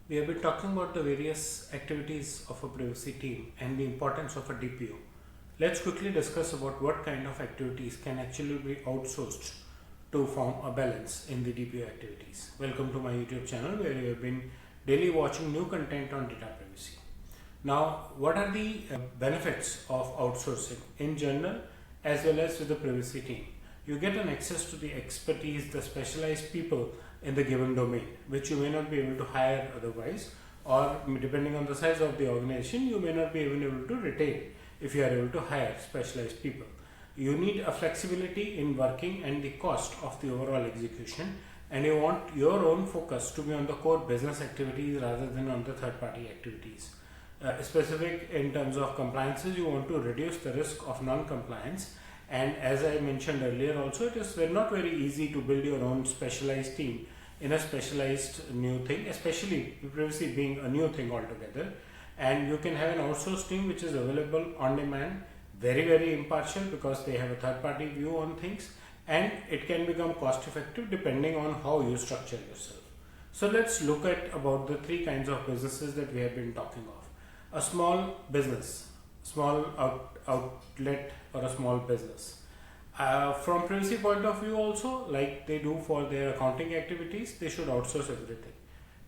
We have been talking about the various activities of a privacy team and the importance of a DPO. Let's quickly discuss about what kind of activities can actually be outsourced to form a balance in the DPO activities. Welcome to my YouTube channel where you have been daily watching new content on data privacy. Now, what are the benefits of outsourcing in general as well as with the privacy team? You get an access to the expertise, the specialized people in the given domain, which you may not be able to hire otherwise, or depending on the size of the organization, you may not be even able to retain if you are able to hire specialized people. You need a flexibility in working and the cost of the overall execution, and you want your own focus to be on the core business activities rather than on the third party activities. Specific in terms of compliances, you want to reduce the risk of non-compliance, and as I mentioned earlier also, it is not very easy to build your own specialized team in a specialized new thing, especially privacy being a new thing altogether. And you can have an outsourced team which is available on demand, very impartial because they have a third party view on things, and it can become cost effective depending on how you structure yourself. So let's look at about the three kinds of businesses that we have been talking of. A small business, small outlet or a small business. From privacy point of view also, like they do for their accounting activities, they should outsource everything.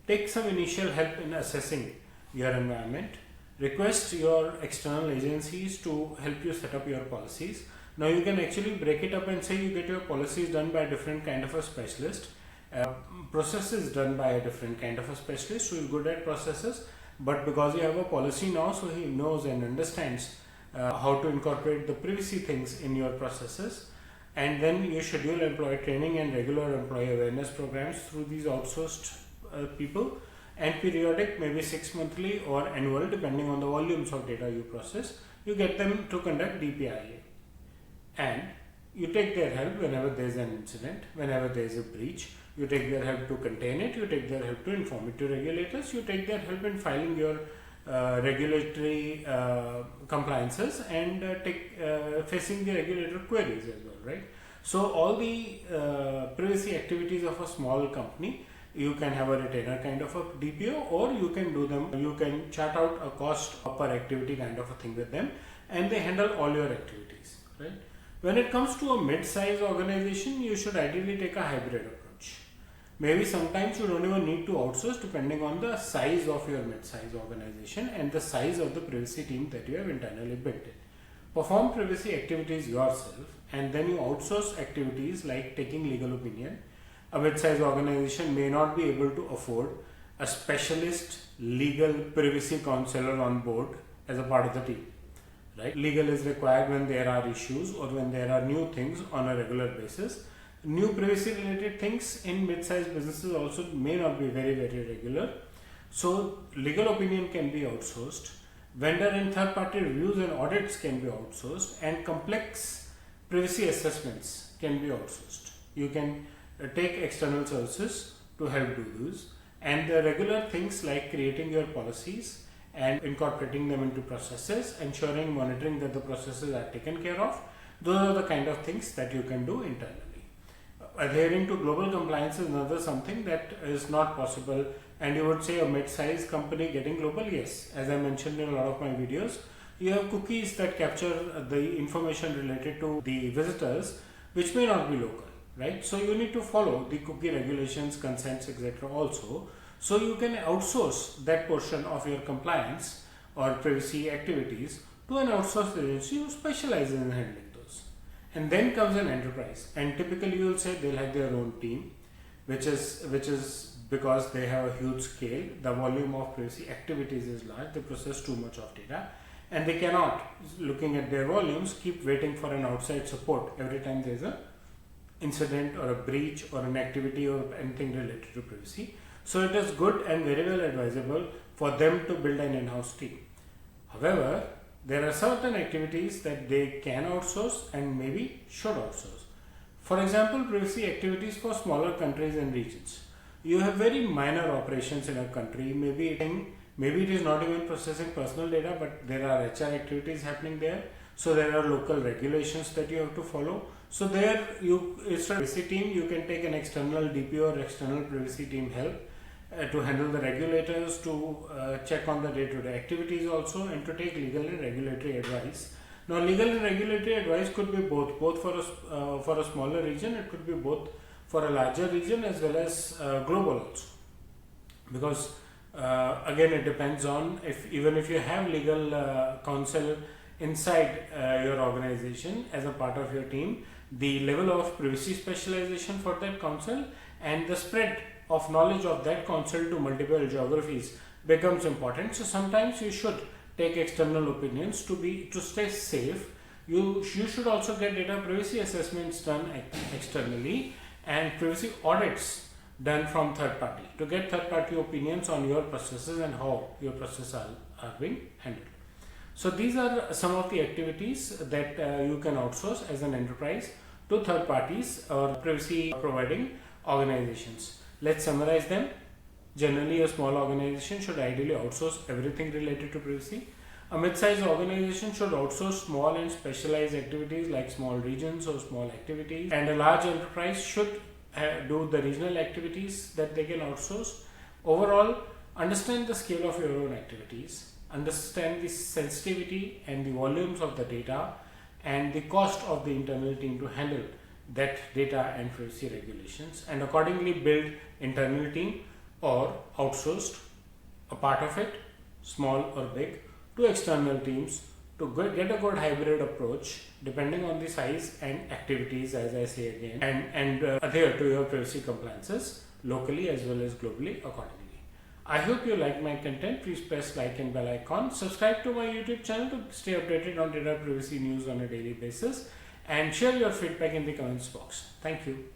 Take some initial help in assessing your environment. Request your external agencies to help you set up your policies. Now you can actually break it up and say you get your policies done by a different kind of a specialist. Processes done by a different kind of a specialist who is good at processes, but because you have a policy now, so he knows and understands how to incorporate the privacy things in your processes. And then you schedule employee training and regular employee awareness programs through these outsourced people, and periodic, maybe 6 monthly or annual, depending on the volumes of data you process, you get them to conduct DPIA. And you take their help whenever there is an incident, whenever there is a breach. You take their help to contain it, you take their help to inform it to regulators, you take their help in filing your regulatory compliances and facing the regulator queries as well, right? So all the privacy activities of a small company, you can have a retainer kind of a DPO, or you can do them, you can chart out a cost per activity kind of a thing with them, and they handle all your activities, right? When it comes to a mid-size organization, you should ideally take a hybrid approach. Maybe sometimes you don't even need to outsource depending on the size of your mid-size organization and the size of the privacy team that you have internally built in. Perform privacy activities yourself, and then you outsource activities like taking legal opinion. A mid-size organization may not be able to afford a specialist legal privacy counselor on board as a part of the team. Right? Legal is required when there are issues or when there are new things on a regular basis. New privacy related things in mid-sized businesses also may not be very regular. So legal opinion can be outsourced. Vendor and third party reviews and audits can be outsourced, and complex privacy assessments can be outsourced. You can take external services to help do those, and the regular things like creating your policies and incorporating them into processes, ensuring monitoring that the processes are taken care of. Those are the kind of things that you can do internally. Adhering to global compliance is another something that is not possible, and you would say a mid-sized company getting global, yes. As I mentioned in a lot of my videos, you have cookies that capture the information related to the visitors which may not be local, right? So you need to follow the cookie regulations, consents, etc. also. So you can outsource that portion of your compliance or privacy activities to an outsourced agency who specializes in handling those. And then comes an enterprise, and typically you will say they'll have their own team, which is because they have a huge scale, the volume of privacy activities is large, they process too much of data, and they cannot, looking at their volumes, keep waiting for an outside support every time there is a incident or a breach or an activity or anything related to privacy. So it is good and very well advisable for them to build an in-house team. However, there are certain activities that they can outsource and maybe should outsource. For example, privacy activities for smaller countries and regions. You have very minor operations in a country, maybe it is not even processing personal data, but there are HR activities happening there. So there are local regulations that you have to follow. So there, instead of privacy team, you can take an external DPO or external privacy team help, to handle the regulators, to check on the day-to-day activities also, and to take legal and regulatory advice. Now, legal and regulatory advice could be both for a smaller region, it could be both for a larger region as well as global also. Because again, it depends on even if you have legal counsel inside your organization as a part of your team, the level of privacy specialization for that counsel and the spread of knowledge of that counsel to multiple geographies becomes important. So sometimes you should take external opinions to stay safe. You should also get data privacy assessments done externally and privacy audits done from third party to get third party opinions on your processes and how your processes are being handled. So these are some of the activities that you can outsource as an enterprise to third parties or privacy providing organizations. Let's summarize them. Generally, a small organization should ideally outsource everything related to privacy. A mid-sized organization should outsource small and specialized activities like small regions or small activities. And a large enterprise should do the regional activities that they can outsource. Overall, understand the scale of your own activities, understand the sensitivity and the volumes of the data and the cost of the internal team to handle that data and privacy regulations, and accordingly build internal team or outsourced a part of it, small or big, to external teams to get a good hybrid approach depending on the size and activities, as I say again, and adhere to your privacy compliances locally as well as globally accordingly. I hope you like my content. Please press like and bell icon. Subscribe to my YouTube channel to stay updated on data privacy news on a daily basis, and share your feedback in the comments box. Thank you.